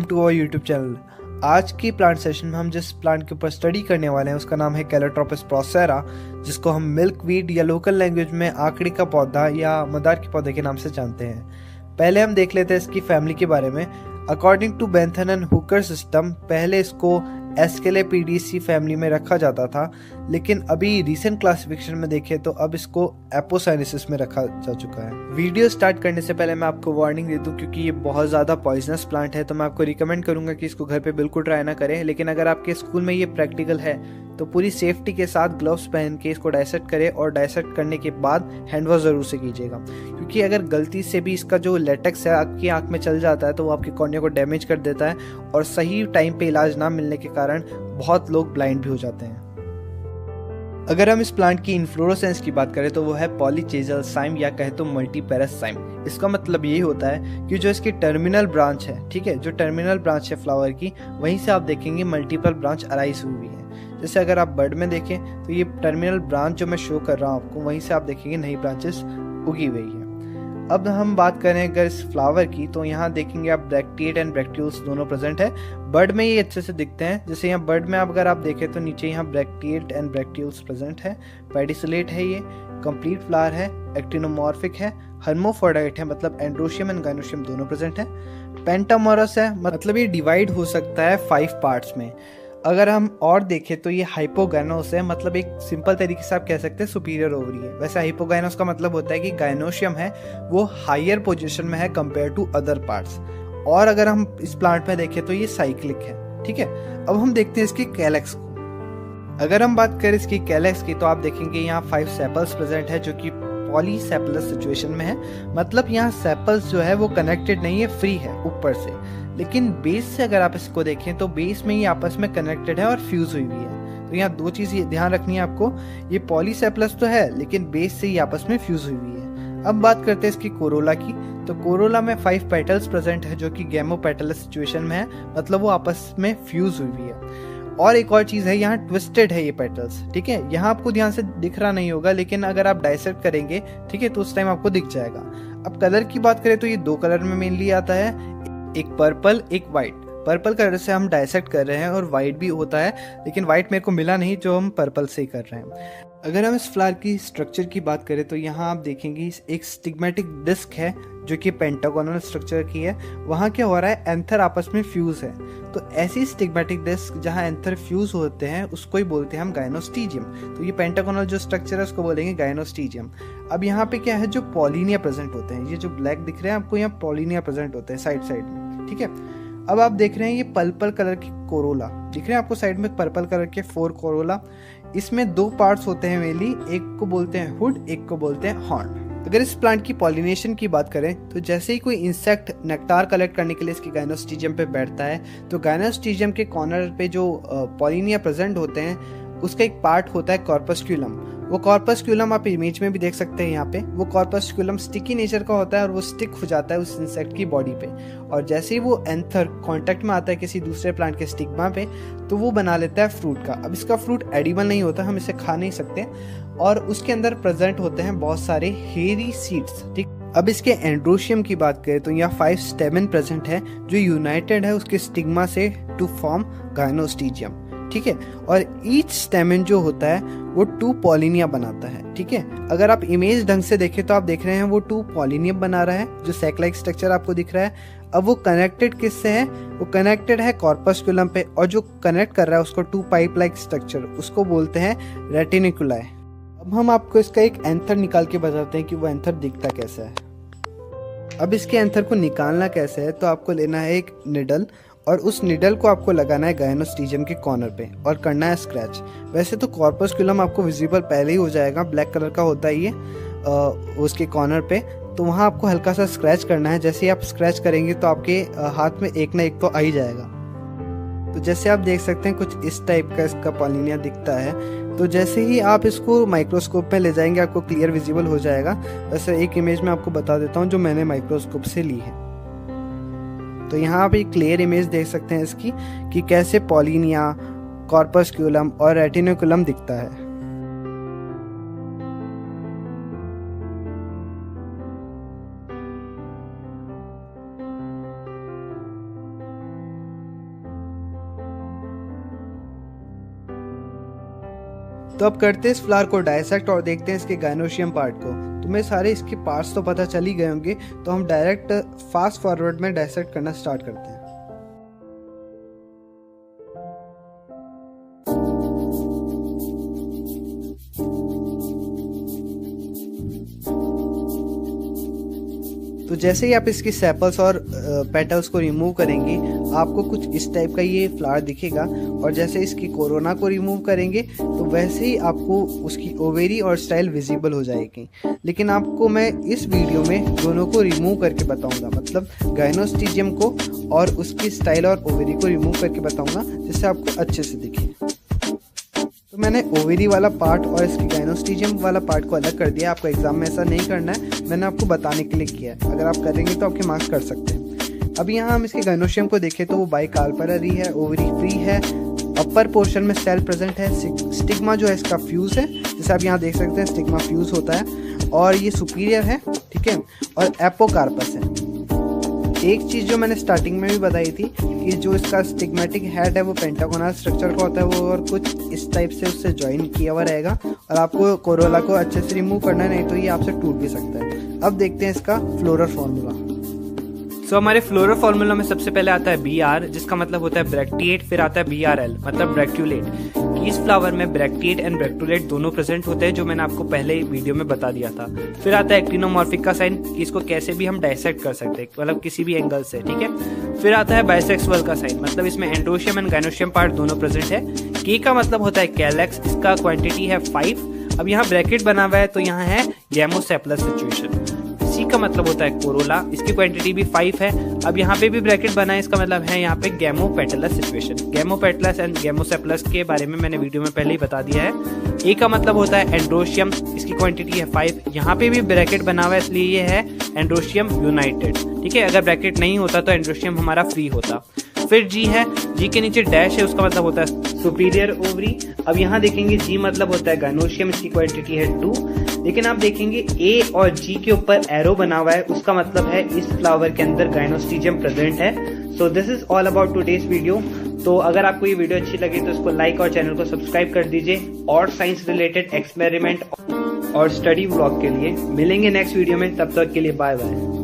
To our YouTube channel. आज की plant session में हम जिस प्लांट के ऊपर स्टडी करने वाले हैं उसका नाम है कैलोट्रोपिस प्रोसेरा, जिसको हम मिल्कवीड या लोकल लैंग्वेज में आकड़ी का पौधा या मदार के पौधे के नाम से जानते हैं। पहले हम देख लेते हैं इसकी फैमिली के बारे में। According to Bentham and Hooker system पहले इसको एस्केलेपिडीसी फैमिली में रखा जाता था, लेकिन अभी रिसेंट क्लासिफिकेशन में देखें तो अब इसको एपोसाइनेसिस में रखा जा चुका है। वीडियो स्टार्ट करने से पहले मैं आपको वार्निंग दे दूं, क्योंकि ये बहुत ज़्यादा पॉइजनस प्लांट है, तो मैं आपको रिकमेंड करूंगा कि इसको घर पे बिल्कुल ट्राई ना करें। लेकिन अगर आपके स्कूल में ये प्रैक्टिकल है तो पूरी सेफ्टी के साथ ग्लव्स पहन के इसको डाइसेक्ट करें, और डाइसेक्ट करने के बाद हैंड वॉश ज़रूर से कीजिएगा, क्योंकि अगर गलती से भी इसका जो लेटेक्स है आपकी आँख में चल जाता है तो वो आपकी कॉर्निया को डैमेज कर देता है, और सही टाइम पे इलाज ना मिलने के कारण बहुत लोग ब्लाइंड भी हो जाते हैं। अगर हम इस प्लांट की इन्फ्लोरोसेंस की बात करें तो वो है पॉलीचेजल साइम या कहे तो मल्टीपेरस साइम। इसका मतलब ये होता है कि जो इसकी टर्मिनल ब्रांच है, ठीक है, जो टर्मिनल ब्रांच है फ्लावर की, वहीं से आप देखेंगे मल्टीपल ब्रांच अराइज हुई है। जैसे अगर आप बर्ड में देखें तो ये टर्मिनल ब्रांच जो मैं शो कर रहा हूँ आपको, वहीं से आप देखेंगे नई ब्रांचेस उगी हुई है। अब हम बात करें अगर इस फ्लावर की, तो यहाँ देखेंगे आप ब्रैक्टिएट एंड ब्रैक्ट्यूल्स दोनों प्रेजेंट है। बर्ड में ये अच्छे से दिखते हैं, जैसे यहाँ बर्ड में अगर आप देखें तो नीचे यहाँ ब्रैक्टिएट एंड ब्रैक्ट्यूल्स प्रेजेंट है। पेडिसुलेट है, ये कंप्लीट फ्लावर है, एक्टिनोमॉर्फिक है, हर्मोफोर्डाइट है, मतलब एंड्रोशियम एंड गाइनोशियम दोनों प्रेजेंट है। पेंटामोरस है, मतलब ये डिवाइड हो सकता है 5 पार्ट्स में। अगर हम और देखें तो ये हाइपोगाइनोस है, मतलब एक सिंपल तरीके से आप कह सकते हैं सुपीरियर ओवरी है। वैसे हाइपोगाइनोस का मतलब होता है कि गाइनोशियम है वो हायर पोजीशन में है कंपेयर टू अदर पार्ट्स। और अगर हम इस प्लांट में देखें तो ये साइक्लिक है, ठीक है। अब हम देखते हैं इसकी कैलेक्स को। अगर हम बात करें इसकी कैलेक्स की तो आप देखेंगे यहाँ 5 सेपल्स प्रेजेंट है, जो कि पॉलीसेपलस सिचुएशन में है। मतलब यहाँ सेपल्स जो है वो कनेक्टेड नहीं है, फ्री है ऊपर से, लेकिन बेस से अगर आप इसको देखें तो बेस में ये आपस में कनेक्टेड है और फ्यूज हुई हुई है। तो यहाँ 2 चीज़ ध्यान रखनी है आपको, ये पॉलीसेपलस तो है लेकिन बेस से ही आपस में फ्यूज हुई हुई है। अब बात करते हैं इसकी कोरोला की, तो कोरोला में 5 पेटल्स प्रेजेंट है, जो कि गैमोपेटलस सिचुएशन में है, मतलब वो आपस में फ्यूज हुई हुई है। और एक और चीज़ है, यहाँ ट्विस्टेड है ये पेटल्स, ठीक है। यहाँ आपको ध्यान से दिख रहा नहीं होगा, लेकिन अगर आप डाइसेक्ट करेंगे, ठीक है, तो उस टाइम आपको दिख जाएगा। अब कलर की बात करें तो ये 2 कलर में मेनली आता है, एक पर्पल एक वाइट। पर्पल कलर से हम डाइसेक्ट कर रहे हैं और वाइट भी होता है, लेकिन वाइट मेरे को मिला नहीं, जो हम पर्पल से ही कर रहे हैं। अगर हम इस फ्लावर की स्ट्रक्चर की बात करें तो यहाँ आप देखेंगे एक स्टिग्मेटिक डिस्क है, जो कि पेंटागोनल स्ट्रक्चर की है। वहाँ क्या हो रहा है, एंथर आपस में फ्यूज है। तो ऐसी स्टिग्मेटिक डिस्क जहाँ एंथर फ्यूज होते हैं उसको ही बोलते हैं हम गाइनोस्टीजियम। तो ये पेंटागोनल जो स्ट्रक्चर है उसको बोलेंगे गाइनोस्टीजियम। अब यहाँ पे क्या है, जो पॉलिनिया प्रेजेंट होते हैं, ये जो ब्लैक दिख रहे हैं आपको, यहाँ पॉलिनिया प्रेजेंट होते हैं साइड साइड में, ठीक है। अब आप देख रहे हैं ये पर्पल कलर की कोरोला दिख रहे हैं आपको साइड में, पर्पल कलर के 4 कोरोला। इसमें 2 पार्ट्स होते हैं मेनली, एक को बोलते हैं हुड, एक को बोलते हैं हॉर्न। अगर इस प्लांट की पॉलिनेशन की बात करें तो जैसे ही कोई इंसेक्ट नेक्टार कलेक्ट करने के लिए इसकी गाइनोस्टीजियम पे बैठता है, तो गाइनोस्टीजियम के कॉर्नर पे जो पॉलिनिया प्रेजेंट होते हैं उसका एक पार्ट होता है कॉर्पस्क्यूलम। वो कॉर्पस्क्यूलम आप इमेज में भी देख सकते हैं यहाँ पे। वो कॉर्पस्क्यूलम स्टिकी नेचर का होता है और वो स्टिक हो जाता है उस इंसेक्ट की बॉडी पे, और जैसे ही वो एंथर कांटेक्ट में आता है किसी दूसरे प्लांट के स्टिग्मा पे, तो वो बना लेता है फ्रूट का। अब इसका फ्रूट एडिबल नहीं होता, हम इसे खा नहीं सकते, और उसके अंदर प्रेजेंट होते हैं बहुत सारे हेरी सीड्स, ठीक। अब इसके एंड्रोशियम की बात करें तो यहाँ 5 स्टेमन प्रेजेंट है, जो यूनाइटेड है उसके स्टिग्मा से टू फॉर्म गाइनोस्टीजियम, ठीक है। और ईच स्टेमन जो होता है वो 2 पॉलिनिया बनाता है, ठीक है। अगर आप इमेज ढंग से देखें तो आप देख रहे हैं वो 2 पॉलिनियम बना रहा है, जो सैक लाइक स्ट्रक्चर आपको दिख रहा है। अब वो कनेक्टेड किससे है, वो कनेक्टेड है कॉर्पस्क्यूलम पे, और जो कनेक्ट कर रहा है उसको 2 पाइप लाइक स्ट्रक्चर, उसको बोलते हैं रेटिनिकुलाई। अब हम आपको इसका एक एंथर निकाल के बताते हैं कि वो एंथर दिखता कैसा है। अब इसके एंथर को निकालना कैसे है, तो आपको लेना है एक निडल, और उस निडल को आपको लगाना है गाइनोस्टीजियम के कॉर्नर पे और करना है स्क्रैच। वैसे तो कॉर्पस्क्यूलम आपको विजिबल पहले ही हो जाएगा, ब्लैक कलर का होता है ये उसके कॉर्नर पे, तो वहाँ आपको हल्का सा स्क्रैच करना है। जैसे ही आप स्क्रैच करेंगे तो आपके हाथ में एक ना एक तो आ ही जाएगा। तो जैसे आप देख सकते हैं कुछ इस टाइप का इसका पॉलिनिया दिखता है। तो जैसे ही आप इसको माइक्रोस्कोप में ले जाएंगे आपको क्लियर विजिबल हो जाएगा। वैसे एक इमेज में आपको बता देता हूँ जो मैंने माइक्रोस्कोप से ली है। तो यहाँ आप एक क्लियर इमेज देख सकते हैं इसकी कि कैसे पॉलिनिया, कॉर्पस्क्यूलम और रेटिनिकुलम दिखता है। तो अब करते हैं इस फ्लावर को डायसेक्ट और देखते हैं इसके गाइनोशियम पार्ट को। तुम्हें सारे इसके पार्ट्स तो पता चल ही गए होंगे, तो हम डायरेक्ट फास्ट फॉरवर्ड में डायसेक्ट करना स्टार्ट करते हैं। तो जैसे ही आप इसकी सेपल्स और पेटल्स को रिमूव करेंगे, आपको कुछ इस टाइप का ये फ्लावर दिखेगा। और जैसे इसकी कोरोना को रिमूव करेंगे तो वैसे ही आपको उसकी ओवेरी और स्टाइल विजिबल हो जाएगी। लेकिन आपको मैं इस वीडियो में दोनों को रिमूव करके बताऊंगा, मतलब गाइनोस्टिजियम को और उसकी स्टाइल और ओवेरी को रिमूव करके बताऊंगा, जिससे आपको अच्छे से दिखे। तो मैंने ओवेरी वाला पार्ट और इसकी गाइनोस्टिजियम वाला पार्ट को अलग कर दिया। आपको एग्जाम में ऐसा नहीं करना है, मैंने आपको बताने के लिए किया है। अगर आप करेंगे तो आपके मार्क्स कर सकते हैं। अब यहाँ हम इसके गाइनोशियम को देखें तो वो बाइकार्पलरी है, ओवरी फ्री है, अपर पोर्शन में सेल प्रेजेंट है, स्टिग्मा जो है इसका फ्यूज है, जैसे आप यहाँ देख सकते हैं स्टिग्मा फ्यूज होता है, और ये सुपीरियर है, ठीक है, और एपोकार्पस है। एक चीज़ जो मैंने स्टार्टिंग में भी बताई थी कि जो इसका स्टिग्मेटिक हेड है वो पेंटागोनल स्ट्रक्चर का होता है, वो और कुछ इस टाइप से उससे ज्वाइन किया हुआ रहेगा। और आपको कोरोला को अच्छे से रिमूव करना है, नहीं तो ये आपसे टूट भी सकता है। अब देखते हैं इसका फ्लोरल फॉर्मूला। सो हमारे फ्लोरल फॉर्मूला में सबसे पहले आता है BR, जिसका मतलब होता है ब्रैक्टिएट, फिर आता है BRL मतलब ब्रैक्यूलेट। इस फ्लावर में ब्रैक्टिएट एंड ब्रैक्टुलेट दोनों प्रेजेंट होते हैं, जो मैंने आपको पहले वीडियो में बता दिया था। फिर आता है एक्टिनोमॉर्फिक का साइन, कि इसको कैसे भी हम डायसेक्ट कर सकते हैं, मतलब किसी भी एंगल से, ठीक है। फिर आता है बाइसेक्सुअल का साइन, मतलब इसमें एंड्रोशियम एंड गाइनोशियम पार्ट दोनों प्रेजेंट है। के का मतलब होता है कैलेक्स, इसका क्वांटिटी है 5। अब यहाँ ब्रैकेट बना हुआ है तो यहाँ है गैमोसेप्लस सिचुएशन। सी का मतलब होता है कोरोला, इसकी क्वांटिटी भी 5 है। अब यहाँ पे भी ब्रैकेट बना है, इसका मतलब है यहाँ पे गैमोपेटलस सिचुएशन। गैमोपेटलस एंड गैमोसेप्लस के बारे में मैंने वीडियो में पहले ही बता दिया है। ए का मतलब होता है एंड्रोशियम, इसकी क्वांटिटी है 5। यहाँ पे भी ब्रैकेट बना हुआ है, इसलिए ये है एंड्रोशियम यूनाइटेड, ठीक है। अगर ब्रैकेट नहीं होता तो एंड्रोशियम हमारा फ्री होता। फिर जी है, जी के नीचे डैश है, उसका मतलब होता है सुपीरियर ओवरी। अब यहाँ देखेंगे जी मतलब होता है गाइनोशियम, इसकी क्वांटिटी है 2। लेकिन आप देखेंगे ए और जी के ऊपर एरो बना हुआ है, उसका मतलब है इस फ्लावर के अंदर गाइनोस्टिजियम प्रेजेंट है। So this is all about today's video. तो अगर आपको ये वीडियो अच्छी लगी तो इसको लाइक और चैनल को सब्सक्राइब कर दीजिए। और साइंस रिलेटेड एक्सपेरिमेंट और स्टडी व्लॉग के लिए मिलेंगे नेक्स्ट वीडियो में, तब तक के लिए बाय बाय।